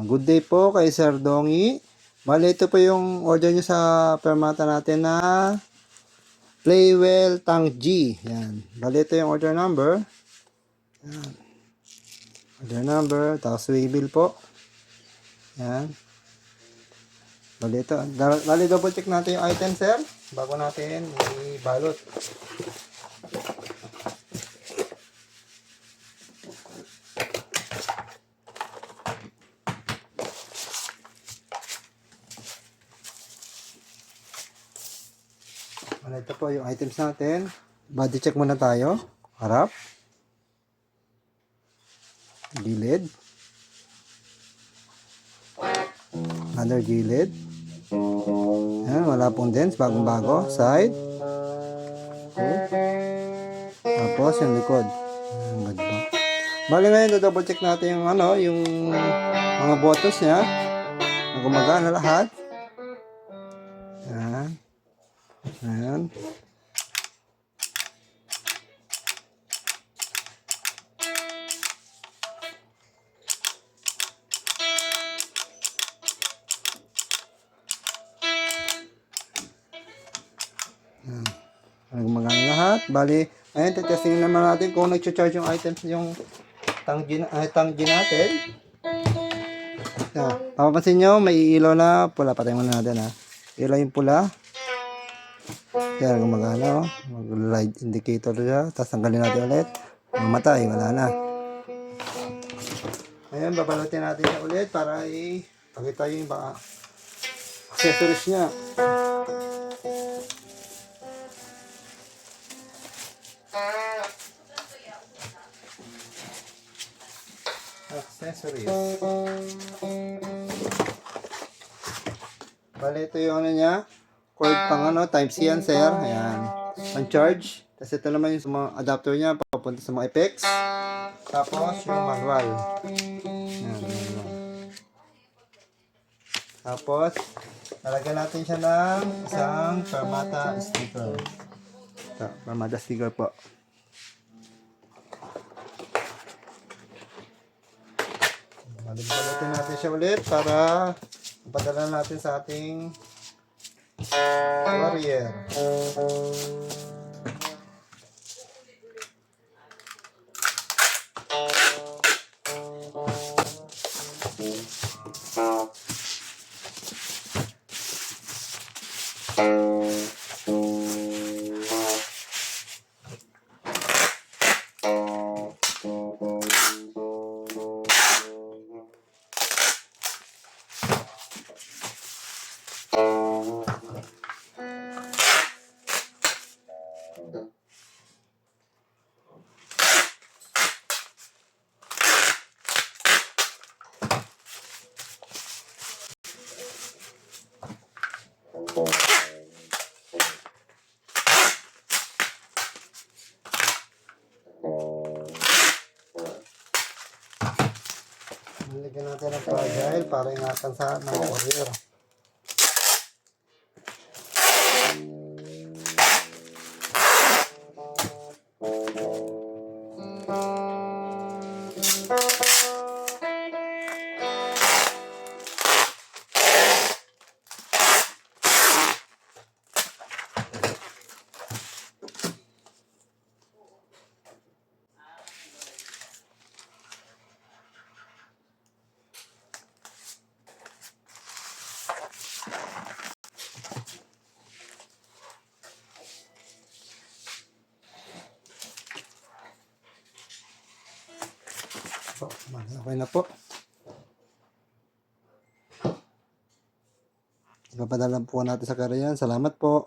Good day po kay Sir Dongi. Bale, ito po yung order nyo sa permata natin na Playwell Tang G. Yan. Bale, ito yung order number. Yan. Order number, tapos waybill po. Yan. Bale, ito. Bale, double check natin yung item, sir, bago natin ibalot. Ito po yung items natin. Body check muna tayo. Harap. Gilid. Under gilid. Yan, wala pong dents. Bagong bago. Side. Tapos yung likod. Ang ganda. Bali ngayon, double check natin yung yung mga buttons niya. Na gumagana lahat. Yan. Ayan. Gumagana lahat. Bali, ayan, testing naman natin kung nag-charge yung items yung tanggi natin. Mapapansin nyo, may ilaw na pula. Patay muna natin ha. Ilaw yung pula. Yan, gumagana. Mag-light indicator siya. Tapos tanggalin natin ulit. Mamatay, wala na. Ayan, babalutin natin siya ulit para ipakita yung mga accessories niya. Accessories. Bale, ito yung niya. Cord pang type C yan, sir. Ayan. Pang charge. Tapos ito naman yung mga adapter niya papunta sa mga effects. Tapos yung manual. Ayan, manual. Tapos, lalagyan natin siya ng isang permata sticker. Ito, permata sticker po. Balutin natin siya ulit para ipadala natin sa ating warrior. Nilagyan natin ng fragile para ingatan sa mga warrior. Okay na po. Ipapadala po natin sa karyan. Salamat po.